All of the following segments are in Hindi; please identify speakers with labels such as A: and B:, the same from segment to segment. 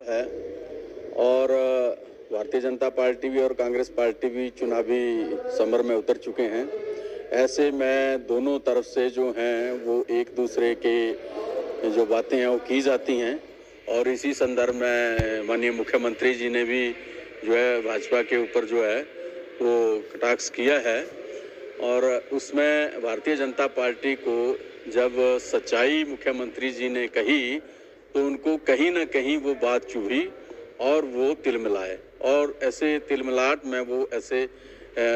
A: है और भारतीय जनता पार्टी भी और कांग्रेस पार्टी भी चुनावी समर में उतर चुके हैं। ऐसे में दोनों तरफ से जो हैं वो एक दूसरे के जो बातें हैं वो की जाती हैं और इसी संदर्भ में माननीय मुख्यमंत्री जी ने भी जो है भाजपा के ऊपर जो है वो कटाक्ष किया है और उसमें भारतीय जनता पार्टी को जब सच्चाई मुख्यमंत्री जी ने कही तो उनको कहीं ना कहीं वो बात चुभी और वो तिलमिलाए और ऐसे तिलमिलाट में वो ऐसे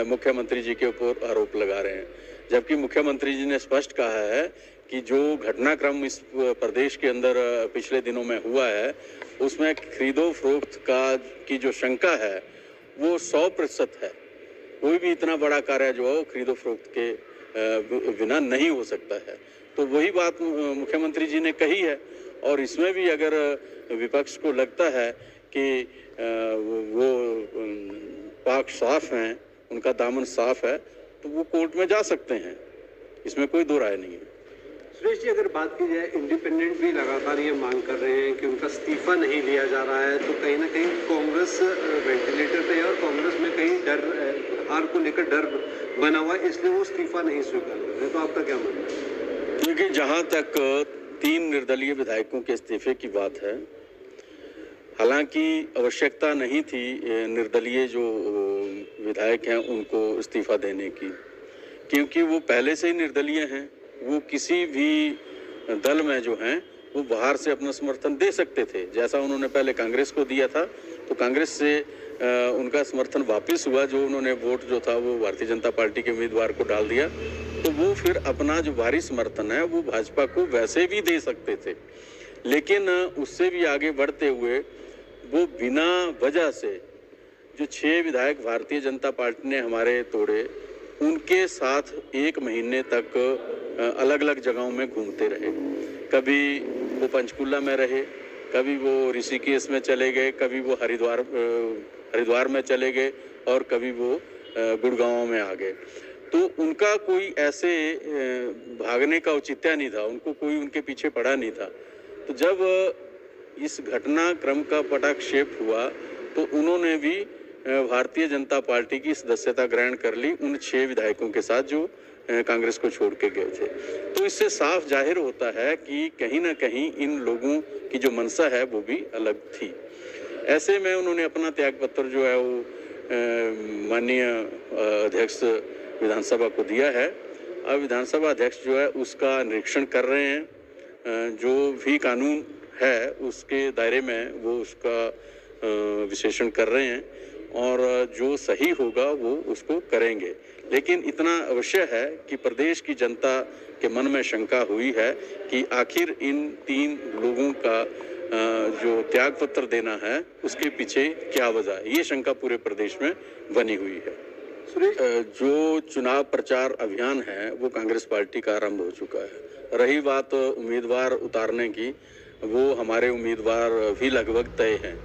A: मुख्यमंत्री जी के ऊपर आरोप लगा रहे हैं, जबकि मुख्यमंत्री जी ने स्पष्ट कहा है कि जो घटनाक्रम इस प्रदेश के अंदर पिछले दिनों में हुआ है उसमें खरीदो फरोख्त की जो शंका है वो 100% है। कोई भी इतना बड़ा कार्य जो है वो खरीदो फरोख्त के बिना नहीं हो सकता है। तो वही बात मुख्यमंत्री जी ने कही है और इसमें भी अगर विपक्ष को लगता है कि वो पाक साफ हैं, उनका दामन साफ है, तो वो कोर्ट में जा सकते हैं, इसमें कोई दो राय नहीं है।
B: सुरेश जी, अगर बात की जाए, इंडिपेंडेंट भी लगातार ये मांग कर रहे हैं कि उनका इस्तीफा नहीं लिया जा रहा है, तो कहीं ना कहीं कांग्रेस वेंटिलेटर पे है और कांग्रेस में कहीं डर, हार को लेकर डर बना हुआ है, इसलिए वो इस्तीफा नहीं स्वीकार कर रहे। तो आपका क्या मानना है?
A: क्योंकि जहां तक 3 निर्दलीय विधायकों के इस्तीफे की बात है, हालांकि आवश्यकता नहीं थी निर्दलीय जो विधायक हैं उनको इस्तीफा देने की, क्योंकि वो पहले से ही निर्दलीय हैं। वो किसी भी दल में जो हैं वो बाहर से अपना समर्थन दे सकते थे, जैसा उन्होंने पहले कांग्रेस को दिया था, तो कांग्रेस से उनका समर्थन वापस हुआ, जो उन्होंने वोट जो था वो भारतीय जनता पार्टी के उम्मीदवार को डाल दिया, तो वो फिर अपना जो भारी समर्थन है वो भाजपा को वैसे भी दे सकते थे। लेकिन उससे भी आगे बढ़ते हुए वो बिना वजह से जो 6 विधायक भारतीय जनता पार्टी ने हमारे तोड़े, उनके साथ 1 महीने तक अलग अलग जगहों में घूमते रहे। कभी वो पंचकुला में रहे, कभी वो ऋषिकेश में चले गए, कभी वो हरिद्वार में चले गए और कभी वो गुड़गांव में आ गए। तो उनका कोई ऐसे भागने का औचित्य नहीं था, उनको कोई उनके पीछे पड़ा नहीं था। तो जब इस घटनाक्रम का पटाक्षेप हुआ तो उन्होंने भी भारतीय जनता पार्टी की सदस्यता ग्रहण कर ली उन 6 विधायकों के साथ जो कांग्रेस को छोड़ के गए थे। तो इससे साफ जाहिर होता है कि कहीं ना कहीं इन लोगों की जो मंशा है वो भी अलग थी। ऐसे में उन्होंने अपना त्यागपत्र जो है वो माननीय अध्यक्ष विधानसभा को दिया है। अब विधानसभा अध्यक्ष जो है उसका निरीक्षण कर रहे हैं, जो भी कानून है उसके दायरे में वो उसका विश्लेषण कर रहे हैं और जो सही होगा वो उसको करेंगे। लेकिन इतना अवश्य है कि प्रदेश की जनता के मन में शंका हुई है कि आखिर इन 3 लोगों का जो त्यागपत्र देना है उसके पीछे क्या वजह है, ये शंका पूरे प्रदेश में बनी हुई है। जो चुनाव प्रचार अभियान है वो कांग्रेस पार्टी का आरंभ हो चुका है। रही बात उम्मीदवार उतारने की, वो हमारे उम्मीदवार भी लगभग तय हैं।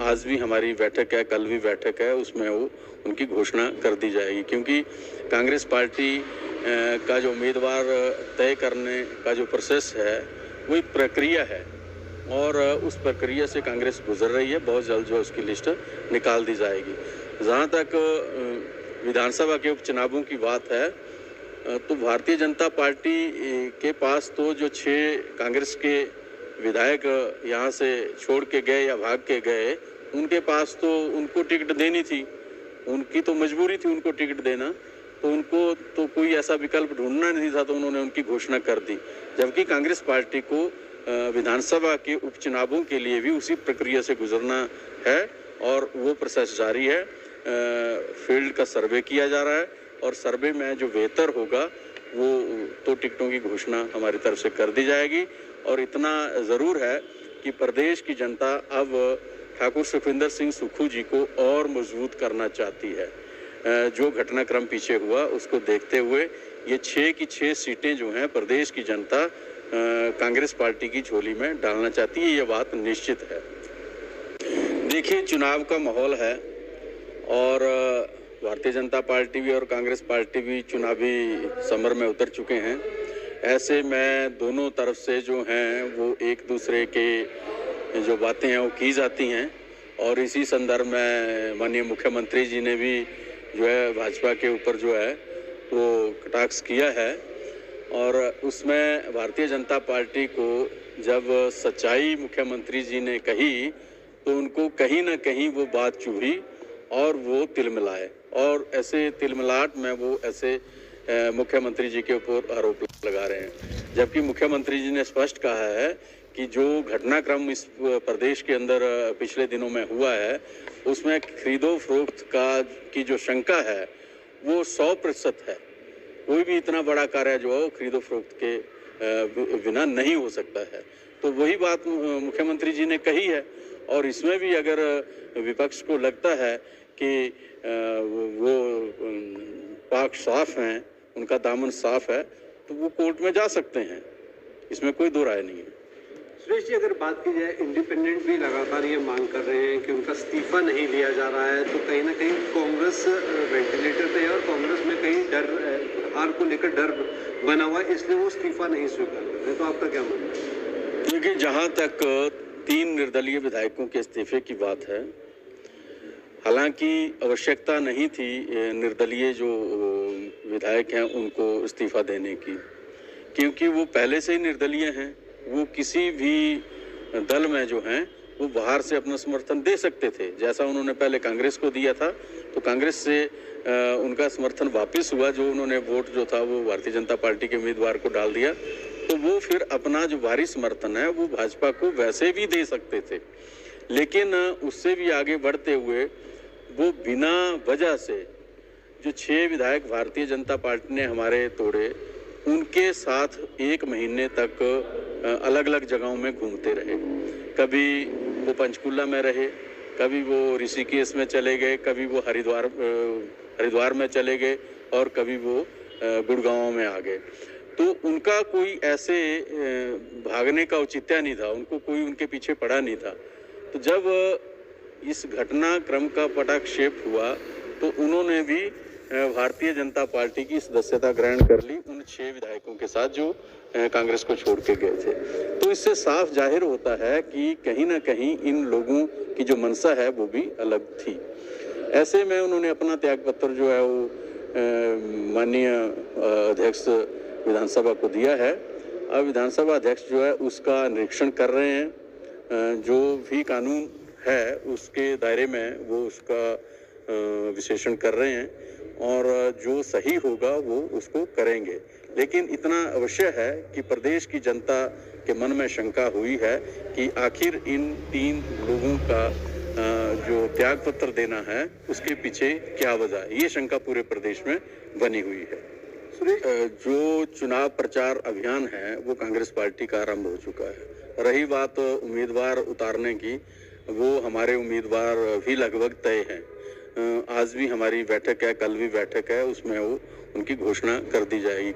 A: आज भी हमारी बैठक है, कल भी बैठक है, उसमें वो उनकी घोषणा कर दी जाएगी, क्योंकि कांग्रेस पार्टी का जो उम्मीदवार तय करने का जो प्रोसेस है वो एक प्रक्रिया है और उस प्रक्रिया से कांग्रेस गुजर रही है। बहुत जल्द जो उसकी लिस्ट निकाल दी जाएगी। जहाँ तक विधानसभा के उपचुनावों की बात है तो भारतीय जनता पार्टी के पास तो जो 6 कांग्रेस के विधायक यहाँ से छोड़ के गए या भाग के गए, उनके पास तो उनको टिकट देनी थी, उनकी तो मजबूरी थी उनको टिकट देना, तो उनको तो कोई ऐसा विकल्प ढूंढना नहीं था, तो उन्होंने उनकी घोषणा कर दी। जबकि कांग्रेस पार्टी को विधानसभा के उपचुनावों के लिए भी उसी प्रक्रिया से गुजरना है और वो प्रोसेस जारी है। फील्ड का सर्वे किया जा रहा है और सर्वे में जो बेहतर होगा वो तो टिकटों की घोषणा हमारी तरफ से कर दी जाएगी। और इतना ज़रूर है कि प्रदेश की जनता अब ठाकुर सुखविंदर सिंह सुक्खू जी को और मजबूत करना चाहती है। जो घटनाक्रम पीछे हुआ उसको देखते हुए ये 6 की 6 सीटें जो हैं प्रदेश की जनता कांग्रेस पार्टी की झोली में डालना चाहती है, ये बात निश्चित है। देखिए, चुनाव का माहौल है और भारतीय जनता पार्टी भी और कांग्रेस पार्टी भी चुनावी समर में उतर चुके हैं। ऐसे में दोनों तरफ से जो हैं वो एक दूसरे के जो बातें हैं वो की जाती हैं और इसी संदर्भ में माननीय मुख्यमंत्री जी ने भी जो है भाजपा के ऊपर जो है वो कटाक्ष किया है और उसमें भारतीय जनता पार्टी को जब सच्चाई मुख्यमंत्री जी ने कही तो उनको कहीं ना कहीं वो बात चुभी और वो तिलमिलाए और ऐसे तिलमिलाहट में वो ऐसे मुख्यमंत्री जी के ऊपर आरोप लगा रहे हैं, जबकि मुख्यमंत्री जी ने स्पष्ट कहा है कि जो घटनाक्रम इस प्रदेश के अंदर पिछले दिनों में हुआ है उसमें खरीदो फरोख्त की जो शंका है वो 100% है। कोई भी इतना बड़ा कार्य जो है खरीदो फरोख्त के बिना नहीं हो सकता है। तो वही बात मुख्यमंत्री जी ने कही है और इसमें भी अगर विपक्ष को लगता है कि वो पाक साफ हैं, उनका दामन साफ है, तो वो कोर्ट में जा सकते हैं, इसमें कोई दो राय नहीं है।
B: सुरेश जी, अगर बात की जाए इंडिपेंडेंट भी लगातार ये मांग कर रहे हैं कि उनका इस्तीफा नहीं लिया जा रहा है, तो कहीं ना कहीं कांग्रेस वेंटिलेटर पे है और कांग्रेस में कहीं डर, हार को लेकर डर बना हुआ है, इसलिए वो इस्तीफा नहीं स्वीकार कर रहे। तो आपका क्या मानना है?
A: क्योंकि जहाँ तक 3 निर्दलीय विधायकों के इस्तीफे की बात है, हालांकि आवश्यकता नहीं थी निर्दलीय जो विधायक हैं उनको इस्तीफा देने की, क्योंकि वो पहले से ही निर्दलीय हैं। वो किसी भी दल में जो हैं वो बाहर से अपना समर्थन दे सकते थे, जैसा उन्होंने पहले कांग्रेस को दिया था तो कांग्रेस से उनका समर्थन वापस हुआ, जो उन्होंने वोट जो था वो भारतीय जनता पार्टी के उम्मीदवार को डाल दिया, तो वो फिर अपना जो भारी समर्थन है वो भाजपा को वैसे भी दे सकते थे। लेकिन उससे भी आगे बढ़ते हुए वो बिना वजह से जो 6 विधायक भारतीय जनता पार्टी ने हमारे तोड़े, उनके साथ 1 महीने तक अलग अलग जगहों में घूमते रहे। कभी वो पंचकुला में रहे, कभी वो ऋषिकेश में चले गए, कभी वो हरिद्वार में चले गए और कभी वो गुड़गांव में आ गए। तो उनका कोई ऐसे भागने का औचित्य नहीं था, उनको कोई उनके पीछे पड़ा नहीं था। तो जब इस घटनाक्रम का पटाक्षेप हुआ तो उन्होंने भी भारतीय जनता पार्टी की सदस्यता ग्रहण कर ली उन 6 विधायकों के साथ जो कांग्रेस को छोड़ के गए थे। तो इससे साफ जाहिर होता है कि कहीं ना कहीं इन लोगों की जो मंशा है वो भी अलग थी। ऐसे में उन्होंने अपना त्याग पत्र जो है वो माननीय अध्यक्ष विधानसभा को दिया है। अब विधानसभा अध्यक्ष जो है उसका निरीक्षण कर रहे हैं, जो भी कानून है उसके दायरे में वो उसका विश्लेषण कर रहे हैं और जो सही होगा वो उसको करेंगे। लेकिन इतना अवश्य है कि प्रदेश की जनता के मन में शंका हुई है कि आखिर इन 3 लोगों का जो त्याग पत्र देना है उसके पीछे क्या वजह है, ये शंका पूरे प्रदेश में बनी हुई है। जो चुनाव प्रचार अभियान है वो कांग्रेस पार्टी का आरंभ हो चुका है। रही बात उम्मीदवार उतारने की, वो हमारे उम्मीदवार भी लगभग तय हैं। आज भी हमारी बैठक है, कल भी बैठक है, उसमें वो उनकी घोषणा कर दी जाएगी।